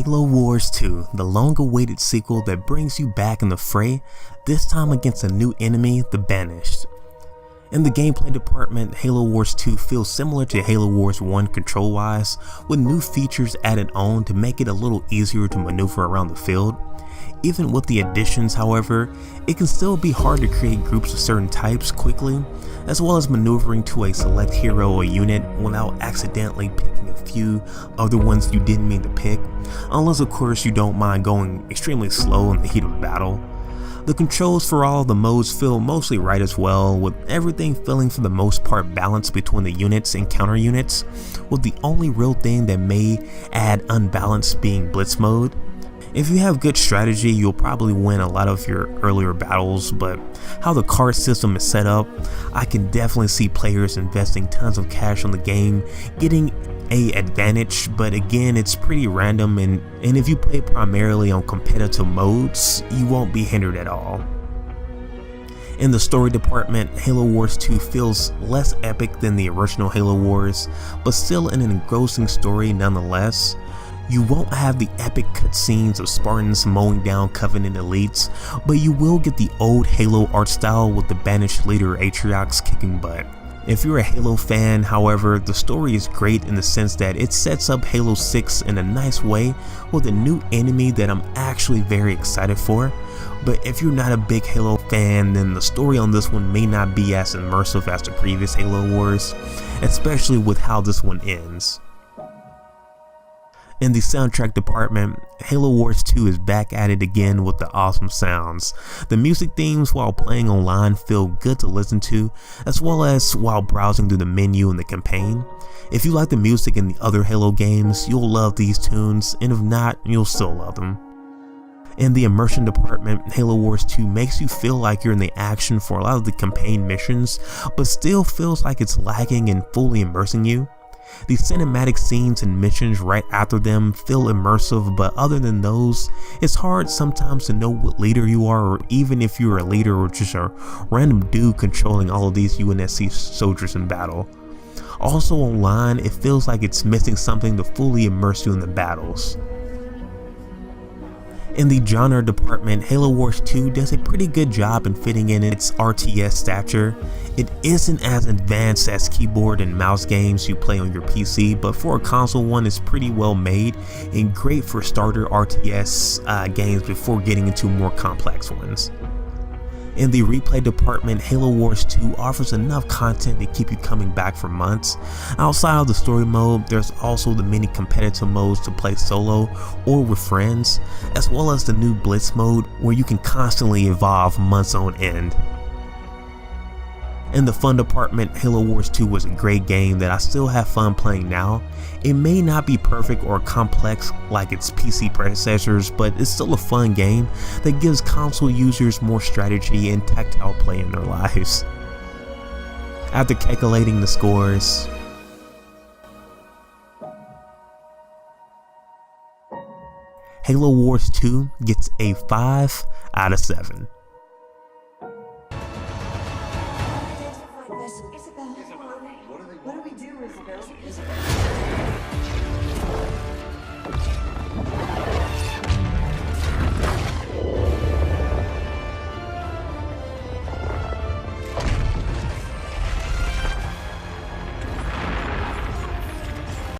Halo Wars 2, the long-awaited sequel that brings you back in the fray, this time against a new enemy, the Banished. In the gameplay department, Halo Wars 2 feels similar to Halo Wars 1 control-wise, with new features added on to make it a little easier to maneuver around the field. Even with the additions, however, it can still be hard to create groups of certain types quickly, as well as maneuvering to a select hero or unit without accidentally picking a few other ones you didn't mean to pick, unless of course you don't mind going extremely slow in the heat of battle. The controls for all of the modes feel mostly right as well, with everything feeling for the most part balanced between the units and counter units, with the only real thing that may add unbalance being Blitz mode. If you have good strategy, you'll probably win a lot of your earlier battles, but how the card system is set up, I can definitely see players investing tons of cash on the game, getting an advantage, but again, it's pretty random, and if you play primarily on competitive modes, you won't be hindered at all. In the story department, Halo Wars 2 feels less epic than the original Halo Wars, but still an engrossing story nonetheless. You won't have the epic cutscenes of Spartans mowing down Covenant elites, but you will get the old Halo art style with the Banished leader Atriox kicking butt. If you're a Halo fan, however, the story is great in the sense that it sets up Halo 6 in a nice way with a new enemy that I'm actually very excited for. But if you're not a big Halo fan, then the story on this one may not be as immersive as the previous Halo Wars, especially with how this one ends. In the soundtrack department, Halo Wars 2 is back at it again with the awesome sounds. The music themes while playing online feel good to listen to, as well as while browsing through the menu in the campaign. If you like the music in the other Halo games, you'll love these tunes, and if not, you'll still love them. In the immersion department, Halo Wars 2 makes you feel like you're in the action for a lot of the campaign missions, but still feels like it's lagging in fully immersing you. The cinematic scenes and missions right after them feel immersive, but other than those, it's hard sometimes to know what leader you are, or even if you're a leader or just a random dude controlling all of these UNSC soldiers in battle. Also online, it feels like it's missing something to fully immerse you in the battles. In the genre department, Halo Wars 2 does a pretty good job in fitting in its RTS stature. It isn't as advanced as keyboard and mouse games you play on your PC, but for a console one, it's pretty well made and great for starter RTS games before getting into more complex ones. In the replay department, Halo Wars 2 offers enough content to keep you coming back for months. Outside of the story mode, there's also the many competitive modes to play solo or with friends, as well as the new Blitz mode where you can constantly evolve months on end. In the fun department, Halo Wars 2 was a great game that I still have fun playing now. It may not be perfect or complex like its PC predecessors, but it's still a fun game that gives console users more strategy and tactile play in their lives. After calculating the scores, Halo Wars 2 gets a 5 out of 7.